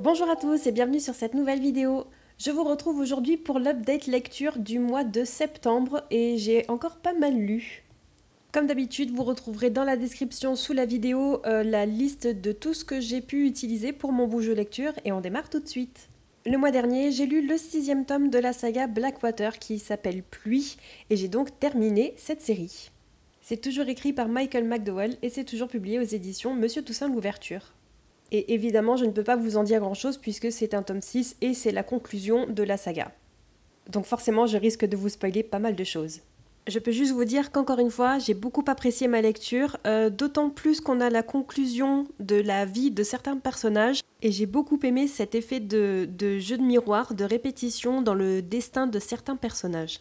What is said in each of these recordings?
Bonjour à tous et bienvenue sur cette nouvelle vidéo. Je vous retrouve aujourd'hui pour l'update lecture du mois de septembre et j'ai encore pas mal lu. Comme d'habitude, vous retrouverez dans la description sous la vidéo la liste de tout ce que j'ai pu utiliser pour mon bouge lecture et on démarre tout de suite. Le mois dernier, j'ai lu le 6e tome de la saga Blackwater qui s'appelle Pluie et j'ai donc terminé cette série. C'est toujours écrit par Michael McDowell et c'est toujours publié aux éditions Monsieur Toussaint Louverture. Et évidemment, je ne peux pas vous en dire grand-chose puisque c'est un tome 6 et c'est la conclusion de la saga. Donc forcément, je risque de vous spoiler pas mal de choses. Je peux juste vous dire qu'encore une fois, j'ai beaucoup apprécié ma lecture, d'autant plus qu'on a la conclusion de la vie de certains personnages, et j'ai beaucoup aimé cet effet de jeu de miroir, de répétition dans le destin de certains personnages.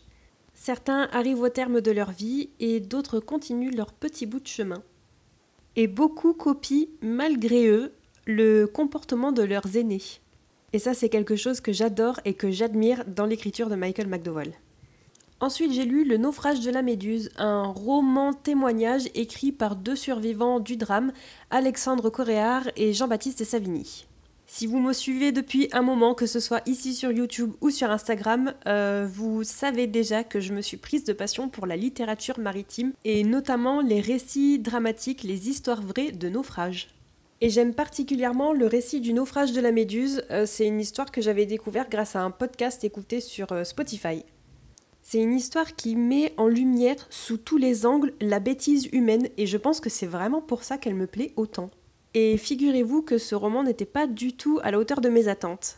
Certains arrivent au terme de leur vie, et d'autres continuent leur petit bout de chemin. Et beaucoup copient, malgré eux, le comportement de leurs aînés. Et ça, c'est quelque chose que j'adore et que j'admire dans l'écriture de Michael McDowell. Ensuite, j'ai lu Le naufrage de la Méduse, un roman témoignage écrit par deux survivants du drame, Alexandre Coréard et Jean-Baptiste Savigny. Si vous me suivez depuis un moment, que ce soit ici sur YouTube ou sur Instagram, vous savez déjà que je me suis prise de passion pour la littérature maritime et notamment les récits dramatiques, les histoires vraies de naufrages. Et j'aime particulièrement le récit du naufrage de la Méduse, c'est une histoire que j'avais découverte grâce à un podcast écouté sur Spotify. C'est une histoire qui met en lumière sous tous les angles la bêtise humaine et je pense que c'est vraiment pour ça qu'elle me plaît autant. Et figurez-vous que ce roman n'était pas du tout à la hauteur de mes attentes.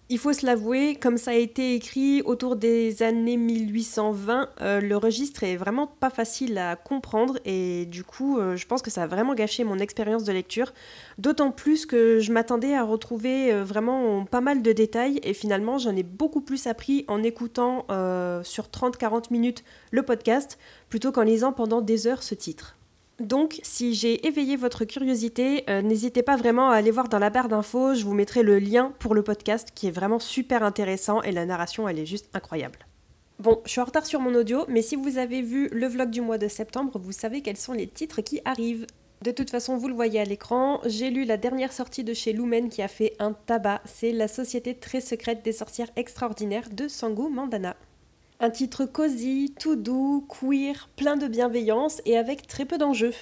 Il faut se l'avouer, comme ça a été écrit autour des années 1820, le registre est vraiment pas facile à comprendre et du coup je pense que ça a vraiment gâché mon expérience de lecture, d'autant plus que je m'attendais à retrouver vraiment pas mal de détails et finalement j'en ai beaucoup plus appris en écoutant sur 30-40 minutes le podcast plutôt qu'en lisant pendant des heures ce titre. Donc, si j'ai éveillé votre curiosité, n'hésitez pas vraiment à aller voir dans la barre d'infos, je vous mettrai le lien pour le podcast qui est vraiment super intéressant et la narration elle est juste incroyable. Bon, je suis en retard sur mon audio, mais si vous avez vu le vlog du mois de septembre, vous savez quels sont les titres qui arrivent. De toute façon, vous le voyez à l'écran, j'ai lu la dernière sortie de chez Lumen qui a fait un tabac, c'est La Société très secrète des sorcières extraordinaires de Sangu Mandana. Un titre cosy, tout doux, queer, plein de bienveillance et avec très peu d'enjeux.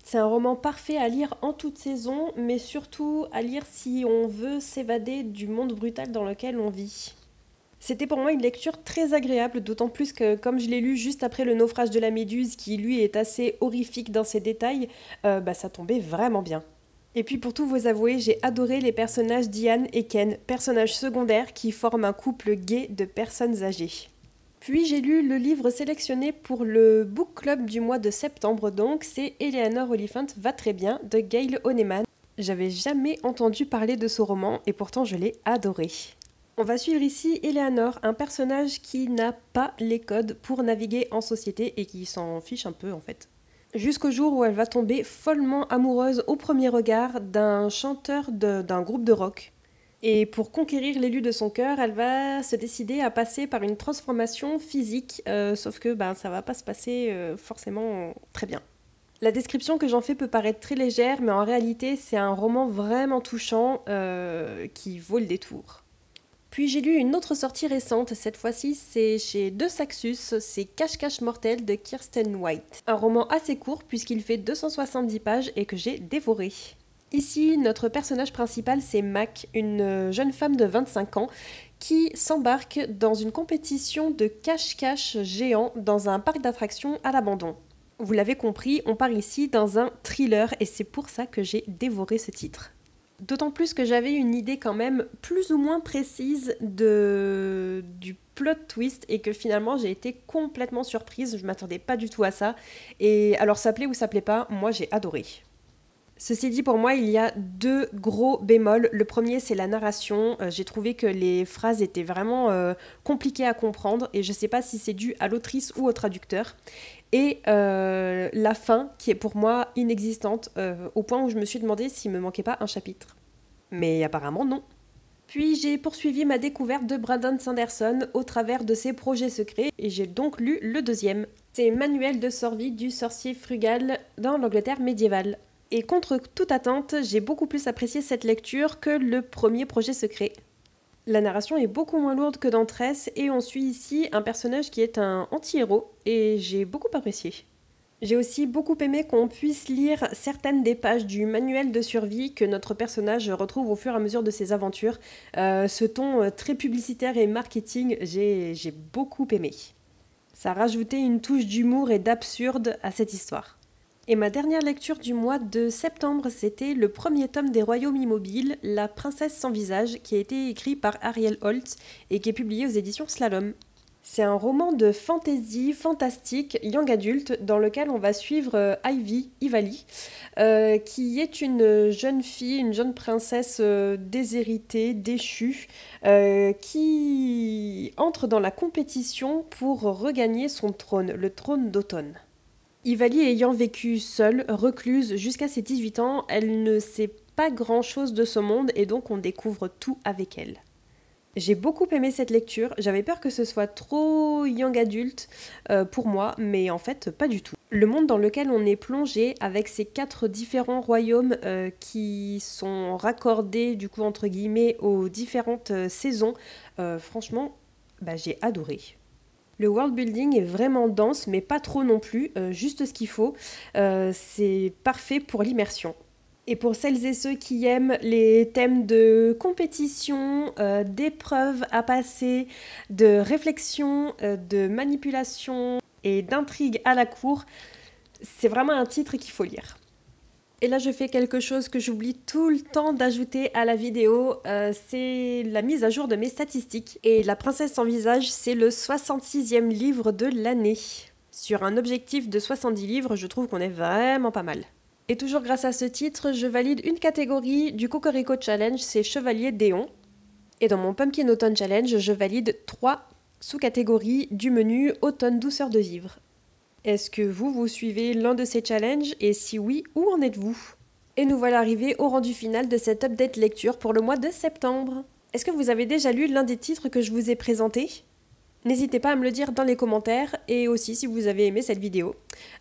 C'est un roman parfait à lire en toute saison, mais surtout à lire si on veut s'évader du monde brutal dans lequel on vit. C'était pour moi une lecture très agréable, d'autant plus que comme je l'ai lu juste après Le naufrage de la Méduse, qui lui est assez horrifique dans ses détails, ça tombait vraiment bien. Et puis pour tout vous avouer, j'ai adoré les personnages Diane et Ken, personnages secondaires qui forment un couple gay de personnes âgées. Puis j'ai lu le livre sélectionné pour le book club du mois de septembre, donc c'est Eleanor Oliphant va très bien de Gail Honeyman. J'avais jamais entendu parler de ce roman et pourtant je l'ai adoré. On va suivre ici Eleanor, un personnage qui n'a pas les codes pour naviguer en société et qui s'en fiche un peu en fait. Jusqu'au jour où elle va tomber follement amoureuse au premier regard d'un chanteur d'un groupe de rock. Et pour conquérir l'élu de son cœur, elle va se décider à passer par une transformation physique, sauf que ça va pas se passer forcément très bien. La description que j'en fais peut paraître très légère, mais en réalité c'est un roman vraiment touchant qui vaut le détour. Puis j'ai lu une autre sortie récente, cette fois-ci c'est chez De Saxus, c'est Cache-Cache Mortel de Kirsten White. Un roman assez court puisqu'il fait 270 pages et que j'ai dévoré. Ici, notre personnage principal, c'est Mac, une jeune femme de 25 ans qui s'embarque dans une compétition de cache-cache géant dans un parc d'attractions à l'abandon. Vous l'avez compris, on part ici dans un thriller et c'est pour ça que j'ai dévoré ce titre. D'autant plus que j'avais une idée quand même plus ou moins précise du plot twist et que finalement j'ai été complètement surprise, je m'attendais pas du tout à ça. Et alors ça plaît ou ça plaît pas, moi j'ai adoré. Ceci dit, pour moi, il y a deux gros bémols. Le premier, c'est la narration. J'ai trouvé que les phrases étaient vraiment compliquées à comprendre et je ne sais pas si c'est dû à l'autrice ou au traducteur. Et la fin, qui est pour moi inexistante, au point où je me suis demandé s'il me manquait pas un chapitre. Mais apparemment, non. Puis j'ai poursuivi ma découverte de Brandon Sanderson au travers de ses projets secrets et j'ai donc lu le deuxième. C'est Manuel de survie du sorcier frugal dans l'Angleterre médiévale. Et contre toute attente, j'ai beaucoup plus apprécié cette lecture que le premier projet secret. La narration est beaucoup moins lourde que dans Tress et on suit ici un personnage qui est un anti-héros et j'ai beaucoup apprécié. J'ai aussi beaucoup aimé qu'on puisse lire certaines des pages du manuel de survie que notre personnage retrouve au fur et à mesure de ses aventures. Ce ton très publicitaire et marketing, j'ai beaucoup aimé. Ça rajoutait une touche d'humour et d'absurde à cette histoire. Et ma dernière lecture du mois de septembre, c'était le premier tome des Royaumes Immobiles, La Princesse sans visage, qui a été écrit par Ariel Holtz et qui est publié aux éditions Slalom. C'est un roman de fantasy fantastique young adulte dans lequel on va suivre Ivali, qui est une jeune fille, une jeune princesse déshéritée, déchue, qui entre dans la compétition pour regagner son trône, le trône d'automne. Ivali ayant vécu seule, recluse jusqu'à ses 18 ans, elle ne sait pas grand-chose de ce monde et donc on découvre tout avec elle. J'ai beaucoup aimé cette lecture, j'avais peur que ce soit trop young adulte pour moi, mais en fait pas du tout. Le monde dans lequel on est plongé avec ces 4 différents royaumes qui sont raccordés du coup entre guillemets aux différentes saisons, franchement j'ai adoré. Le world building est vraiment dense mais pas trop non plus, juste ce qu'il faut, c'est parfait pour l'immersion. Et pour celles et ceux qui aiment les thèmes de compétition, d'épreuves à passer, de réflexion, de manipulation et d'intrigue à la cour, c'est vraiment un titre qu'il faut lire. Et là je fais quelque chose que j'oublie tout le temps d'ajouter à la vidéo, c'est la mise à jour de mes statistiques. Et La Princesse sans visage, c'est le 66e livre de l'année. Sur un objectif de 70 livres, je trouve qu'on est vraiment pas mal. Et toujours grâce à ce titre, je valide une catégorie du Cocorico Challenge, c'est Chevalier Déon. Et dans mon Pumpkin Autumn Challenge, je valide 3 sous-catégories du menu Automne douceur de vivre. Est-ce que vous suivez l'un de ces challenges et si oui, où en êtes-vous? Et nous voilà arrivés au rendu final de cette update lecture pour le mois de septembre. Est-ce que vous avez déjà lu l'un des titres que je vous ai présentés? N'hésitez pas à me le dire dans les commentaires et aussi si vous avez aimé cette vidéo.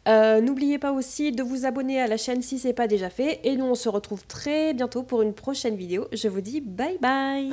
N'oubliez pas aussi de vous abonner à la chaîne si ce n'est pas déjà fait et nous on se retrouve très bientôt pour une prochaine vidéo. Je vous dis bye bye!